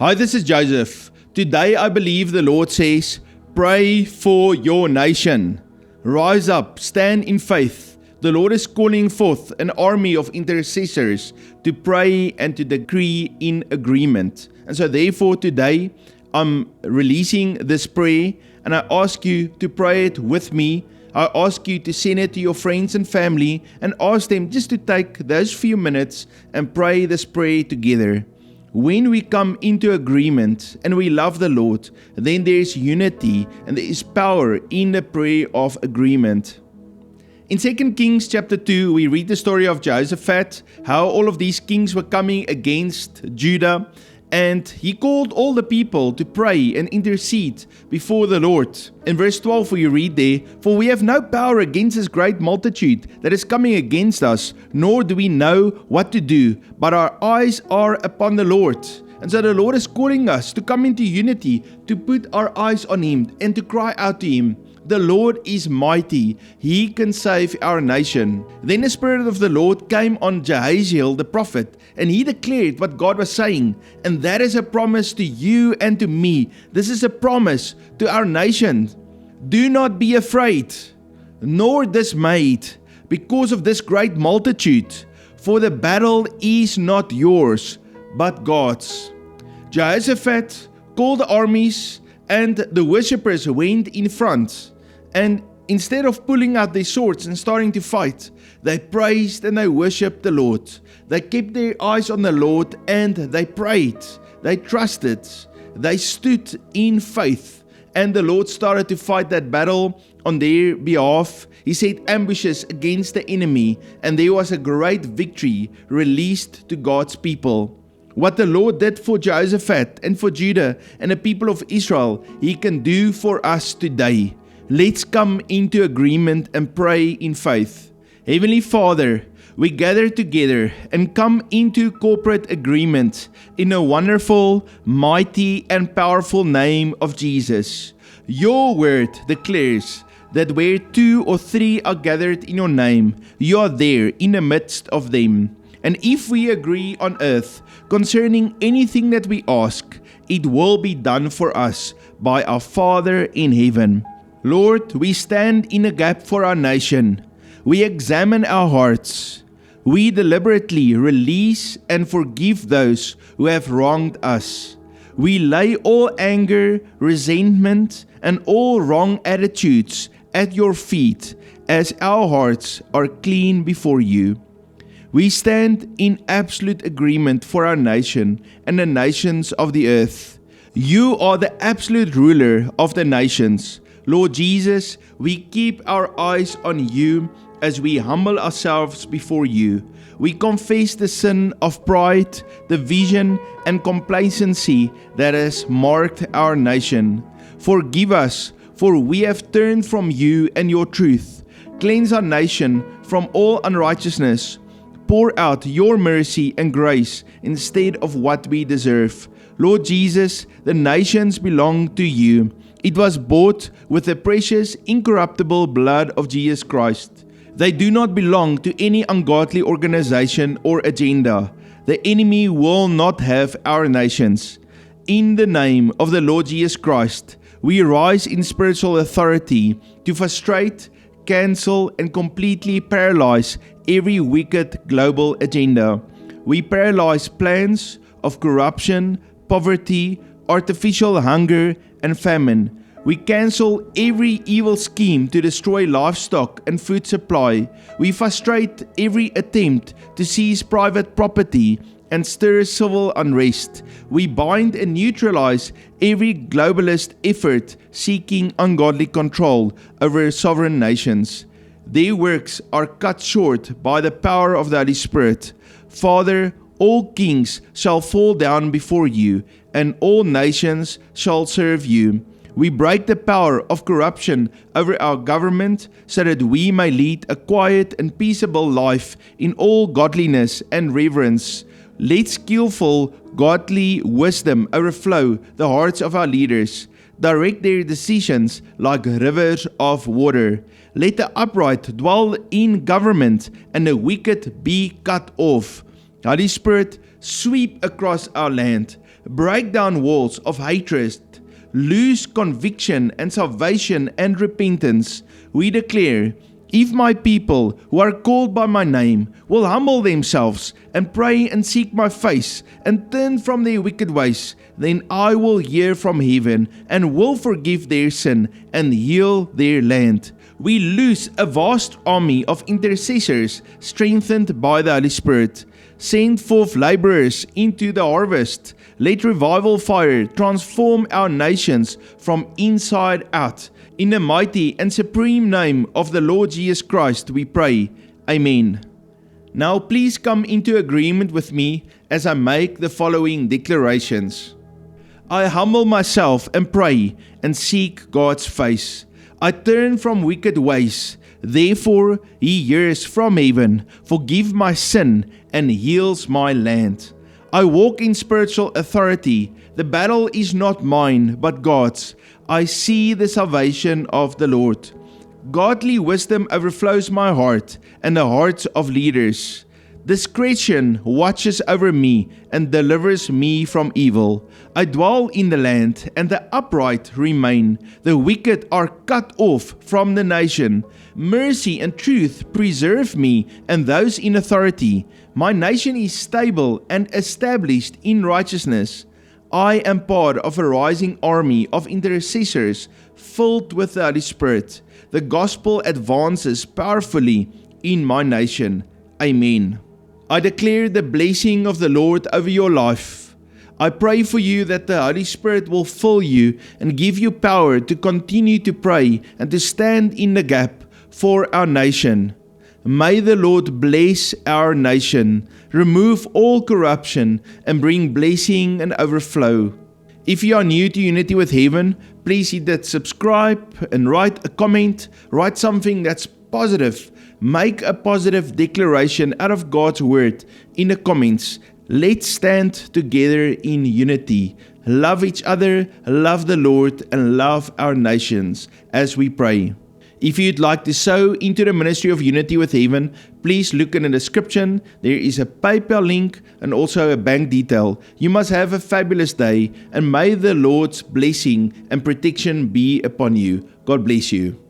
Hi, this is Joseph. Today I believe the Lord says, pray for your nation. Rise up, stand in faith. The Lord is calling forth an army of intercessors to pray and to decree in agreement. And so therefore today I'm releasing this prayer and I ask you to pray it with me. I ask you to send it to your friends and family and ask them just to take those few minutes and pray this prayer together. When we come into agreement and we love the Lord, then there is unity and there is power in the prayer of agreement. In 2 Kings chapter 2, we read the story of Jehoshaphat, how all of these kings were coming against Judah, and he called all the people to pray and intercede before the Lord. In verse 12 we read there, "For we have no power against this great multitude that is coming against us, nor do we know what to do, but our eyes are upon the Lord." And so the Lord is calling us to come into unity, to put our eyes on Him and to cry out to Him. The Lord is mighty. He can save our nation. Then the Spirit of the Lord came on Jahaziel the prophet, and he declared what God was saying. And that is a promise to you and to me. This is a promise to our nation. Do not be afraid, nor dismayed, because of this great multitude, for the battle is not yours, but God's. Jehoshaphat called the armies, and the worshippers went in front. And instead of pulling out their swords and starting to fight, they praised and they worshipped the Lord. They kept their eyes on the Lord and they prayed. They trusted. They stood in faith. And the Lord started to fight that battle on their behalf. He set ambushes against the enemy, and there was a great victory released to God's people. What the Lord did for Jehoshaphat and for Judah and the people of Israel, He can do for us today. Let's come into agreement and pray in faith. Heavenly Father, we gather together and come into corporate agreement in a wonderful, mighty, and powerful name of Jesus. Your word declares that where 2 or 3 are gathered in your name, you are there in the midst of them. And if we agree on earth concerning anything that we ask, it will be done for us by our Father in heaven. Lord, we stand in a gap for our nation. We examine our hearts. We deliberately release and forgive those who have wronged us. We lay all anger, resentment, and all wrong attitudes at your feet as our hearts are clean before you. We stand in absolute agreement for our nation and the nations of the earth. You are the absolute ruler of the nations. Lord Jesus, we keep our eyes on you as we humble ourselves before you. We confess the sin of pride, division, and complacency that has marked our nation. Forgive us, for we have turned from you and your truth. Cleanse our nation from all unrighteousness. Pour out your mercy and grace instead of what we deserve. Lord Jesus, the nations belong to you. It was bought with the precious, incorruptible blood of Jesus Christ. They do not belong to any ungodly organization or agenda. The enemy will not have our nations. In the name of the Lord Jesus Christ, we rise in spiritual authority to frustrate, cancel, and completely paralyze every wicked global agenda. We paralyze plans of corruption, poverty, artificial hunger, and famine. We cancel every evil scheme to destroy livestock and food supply. We frustrate every attempt to seize private property and stir civil unrest. We bind and neutralize every globalist effort seeking ungodly control over sovereign nations. Their works are cut short by the power of the Holy Spirit. Father, all kings shall fall down before you, and all nations shall serve you. We break the power of corruption over our government so that we may lead a quiet and peaceable life in all godliness and reverence. Let skillful, godly wisdom overflow the hearts of our leaders. Direct their decisions like rivers of water. Let the upright dwell in government and the wicked be cut off. Holy Spirit, sweep across our land. break down walls of hatred, lose conviction and salvation and repentance. We declare, if my people who are called by my name will humble themselves and pray and seek my face and turn from their wicked ways, then I will hear from heaven and will forgive their sin and heal their land. We loose a vast army of intercessors strengthened by the Holy Spirit. Send forth laborers into the harvest. Let revival fire transform our nations from inside out. In the mighty and supreme name of the Lord Jesus Christ, we pray. Amen. Now please come into agreement with me as I make the following declarations. I humble myself and pray and seek God's face. I turn from wicked ways. Therefore, He hears from heaven, forgive my sin, and heals my land. I walk in spiritual authority. The battle is not mine, but God's. I see the salvation of the Lord. Godly wisdom overflows my heart and the hearts of leaders. Discretion watches over me and delivers me from evil. I dwell in the land, and the upright remain. The wicked are cut off from the nation. Mercy and truth preserve me and those in authority. My nation is stable and established in righteousness. I am part of a rising army of intercessors filled with the Holy Spirit. The gospel advances powerfully in my nation. Amen. I declare the blessing of the Lord over your life. I pray for you that the Holy Spirit will fill you and give you power to continue to pray and to stand in the gap for our nation. May the Lord bless our nation, remove all corruption, and bring blessing and overflow. If you are new to Unity with Heaven, please hit that subscribe and write a comment, write something that's positive. Make a positive declaration out of God's word in the comments. Let's stand together in unity. Love each other, love the Lord, and love our nations as we pray. If you'd like to sow into the ministry of Unity with Heaven, please look in the description. There is a PayPal link and also a bank detail. You must have a fabulous day, and may the Lord's blessing and protection be upon you. God bless you.